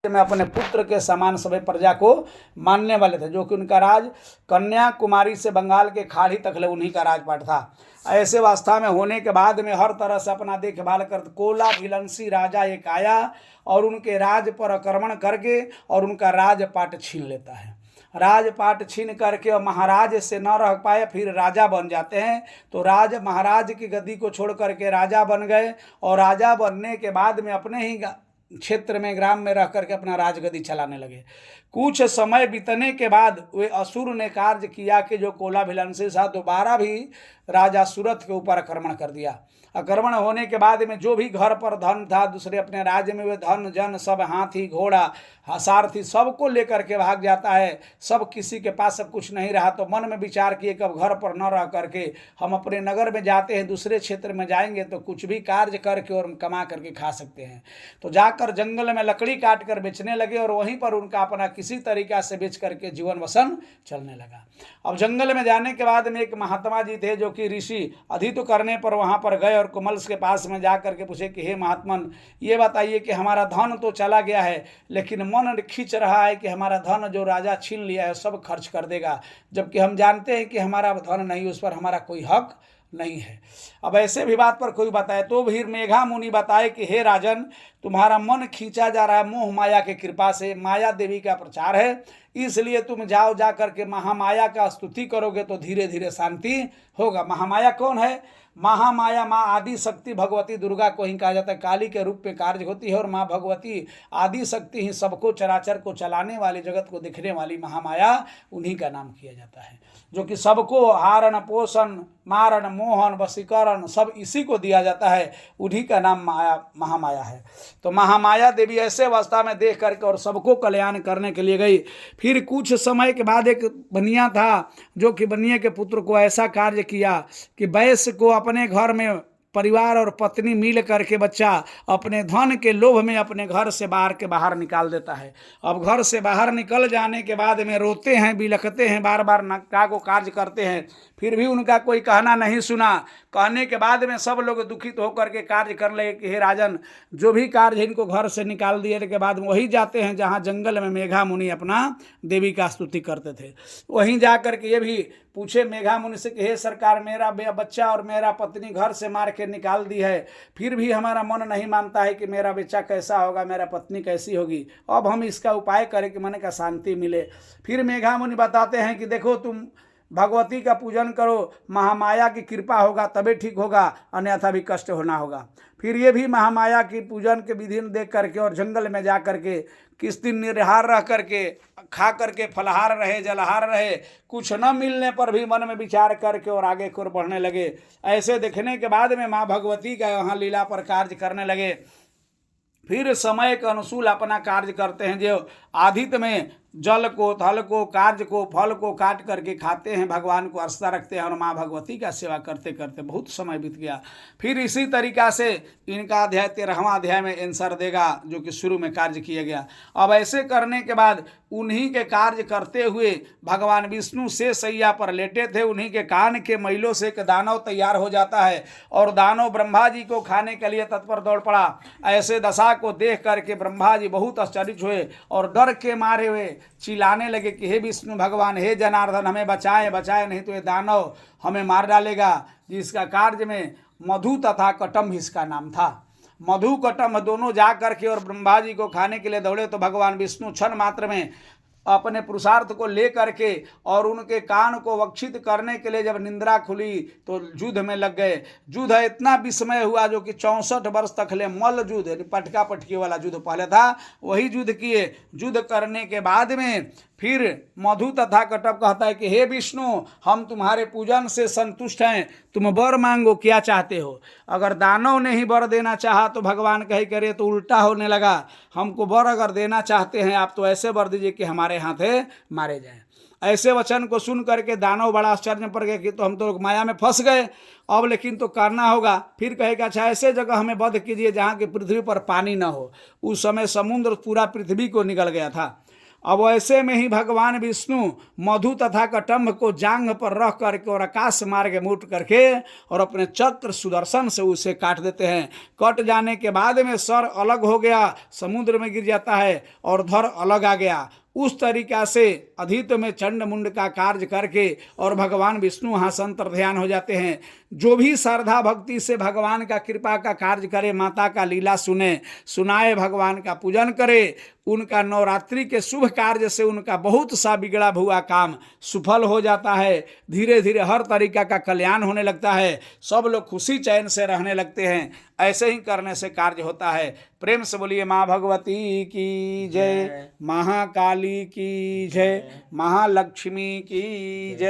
में अपने पुत्र के समान सभी प्रजा को मानने वाले थे, जो कि उनका राज कन्याकुमारी से बंगाल के खाड़ी तक ले उन्हीं का राजपाट था। ऐसे अवस्था में होने के बाद में हर तरह से अपना देखभाल कर कोलाभिलंसी राजा एक आया और उनके राज पर आक्रमण करके और उनका राजपाट छीन लेता है। राजपाट छीन करके और महाराज से न रह पाए, फिर राजा बन जाते हैं। तो महाराज की गद्दी को छोड़ करके राजा बन गए और राजा बनने के बाद में अपने ही क्षेत्र में ग्राम में रह करके अपना राजगद्दी चलाने लगे। कुछ समय बीतने के बाद वे असुर ने कार्य किया कि जो कोलाभिलंसी था दोबारा भी राजा सूरत के ऊपर आक्रमण कर दिया। आक्रमण होने के बाद में जो भी घर पर धन था दूसरे अपने राज्य में वे धन जन सब हाथी घोड़ा सारथी सबको लेकर के भाग जाता है। सब किसी के पास सब कुछ नहीं रहा तो मन में विचार किए कि अब घर पर न रह करके हम अपने नगर में जाते हैं, दूसरे क्षेत्र में जाएंगे तो कुछ भी कार्य करके और कमा करके खा सकते हैं। तो जाकर जंगल में लकड़ी काट कर बेचने लगे और वहीं पर उनका अपना किसी तरीका से बेच करके जीवन वसन चलने लगा। अब जंगल में जाने के बाद में एक महात्मा जी थे जो कि ऋषि अधित करने पर वहां पर गए और कुमल्स के पास में जा करके पूछे कि हे महात्मन, ये बताइए कि हमारा धन तो चला गया है लेकिन मन खींच रहा है कि हमारा धन जो राजा छीन लिया है सब खर्च कर देगा, जबकि हम जानते हैं कि हमारा धन नहीं, उस पर हमारा कोई हक नहीं है। अब ऐसे भी बात पर कोई बताए तो भी मेघा मुनि बताए कि हे राजन, तुम्हारा मन खींचा जा रहा है मोह माया की कृपा से, माया देवी का प्रचार है, इसलिए तुम जाओ जा करके महामाया का स्तुति करोगे तो धीरे धीरे शांति होगा। महामाया कौन है? महामाया माँ आदि शक्ति भगवती दुर्गा को ही कहा जाता है। काली के रूप में कार्य होती है और माँ भगवती आदि शक्ति ही सबको चराचर को चलाने वाली, जगत को दिखने वाली महामाया उन्हीं का नाम किया जाता है, जो कि सबको हारण पोषण मारण मोहन वशीकरण सब इसी को दिया जाता है, उन्हीं का नाम महामाया है। तो महामाया देवी ऐसे अवस्था में देख करके और सबको कल्याण करने के लिए गई। फिर कुछ समय के बाद एक बनिया था जो कि बनिया के पुत्र को ऐसा कार्य किया कि वैश्य को अपने घर में परिवार और पत्नी मिल करके बच्चा अपने धन के लोभ में अपने घर से बाहर निकाल देता है। अब घर से बाहर निकल जाने के बाद में रोते हैं, बिलखते हैं, बार बार नक्का को कार्य करते हैं, फिर भी उनका कोई कहना नहीं सुना। कहने के बाद में सब लोग दुखित होकर के कार्य कर लगे कि हे राजन, जो भी कार्य इनको घर से निकाल दिए के बाद वहीं जाते हैं जहाँ जंगल में मेघा मुनि अपना देवी का स्तुति करते थे। वहीं जा करके ये भी पूछे मेघा मुनि से कि हे सरकार, मेरा बच्चा और मेरा पत्नी घर से मार के निकाल दी है, फिर भी हमारा मन नहीं मानता है कि मेरा बच्चा कैसा होगा, मेरा पत्नी कैसी होगी, अब हम इसका उपाय करें कि मन का शांति मिले। फिर मेघा मुनि बताते हैं कि देखो, तुम भगवती का पूजन करो, महामाया की कृपा होगा तभी ठीक होगा, अन्यथा भी कष्ट होना होगा। फिर ये भी महामाया की पूजन के विधि देख करके और जंगल में जा करके किस दिन निराहार रह करके खा करके फलहार रहे जलहार रहे, कुछ न मिलने पर भी मन में विचार करके और आगे की ओर बढ़ने लगे। ऐसे देखने के बाद में माँ भगवती का वहाँ लीला पर कार्य करने लगे। फिर समय के अनुकूल अपना कार्य करते हैं, जो आदित्य में जल को थल को कार्य को फल को काट करके खाते हैं, भगवान को अर्चना रखते हैं और माँ भगवती का सेवा करते करते बहुत समय बीत गया। फिर इसी तरीका से इनका अध्याय 13वां अध्याय में आंसर देगा जो कि शुरू में कार्य किया गया। अब ऐसे करने के बाद उन्हीं के कार्य करते हुए भगवान विष्णु से सैया पर लेटे थे, उन्हीं के कान के मैलों से एक दानव तैयार हो जाता है और दानव ब्रह्मा जी को खाने के लिए तत्पर दौड़ पड़ा। ऐसे दशा को देख करके ब्रह्मा जी बहुत आश्चर्य हुए और डर के मारे हुए चिल्लाने लगे कि हे विष्णु भगवान, हे जनार्दन, हमें बचाए बचाए, नहीं तो ये दानव हमें मार डालेगा। जिसका कार्य में मधु तथा कटम इसका नाम था। मधु कटम दोनों जा करके और ब्रह्मा जी को खाने के लिए दौड़े तो भगवान विष्णु क्षण मात्र में अपने पुरुषार्थ को ले करके और उनके कान को वक्षित करने के लिए जब निंद्रा खुली तो युद्ध में लग गए। युद्ध इतना विस्मय हुआ जो कि 64 वर्ष तक ले मल्ल युद्ध, पटका पटकी वाला युद्ध पहले था, वही युद्ध किए। युद्ध करने के बाद में फिर मधु तथा कटप कहता है कि हे विष्णु, हम तुम्हारे पूजन से संतुष्ट हैं, तुम वर मांगो, क्या चाहते हो। अगर दानव ने ही वर देना चाहा तो भगवान कही करे तो उल्टा होने लगा, हमको वर अगर देना चाहते हैं आप तो ऐसे वर दीजिए कि हमारे हाथे मारे जाएं। ऐसे वचन को सुन करके दानव बड़ा आश्चर्य में पड़ गए कि तो हम तो माया में फंस गए, अब लेकिन तो करना होगा। फिर कहेगा अच्छा ऐसे जगह हमें वध कीजिए जहाँ की पृथ्वी पर पानी न हो। उस समय समुद्र पूरा पृथ्वी को निगल गया था। अब ऐसे में ही भगवान विष्णु मधु तथा कटम्ब को जांघ पर रख करके और आकाश मार्ग मुठ करके और अपने चक्र सुदर्शन से उसे काट देते हैं। कट जाने के बाद में सर अलग हो गया, समुद्र में गिर जाता है और धड़ अलग आ गया। उस तरीका से अधित में चंड मुंड का कार्य करके और भगवान विष्णु वहाँ संतर्ध्यान हो जाते हैं। जो भी श्रद्धा भक्ति से भगवान का कृपा का कार्य करे, माता का लीला सुनाए, भगवान का पूजन करे, उनका नवरात्रि के शुभ कार्य से उनका बहुत सा बिगड़ा हुआ काम सफल हो जाता है। धीरे धीरे हर तरीका का कल्याण होने लगता है, सब लोग खुशी चैन से रहने लगते हैं। ऐसे ही करने से कार्य होता है। प्रेम से बोलिए माँ भगवती की जय, महाकाली की जय, महालक्ष्मी की जय।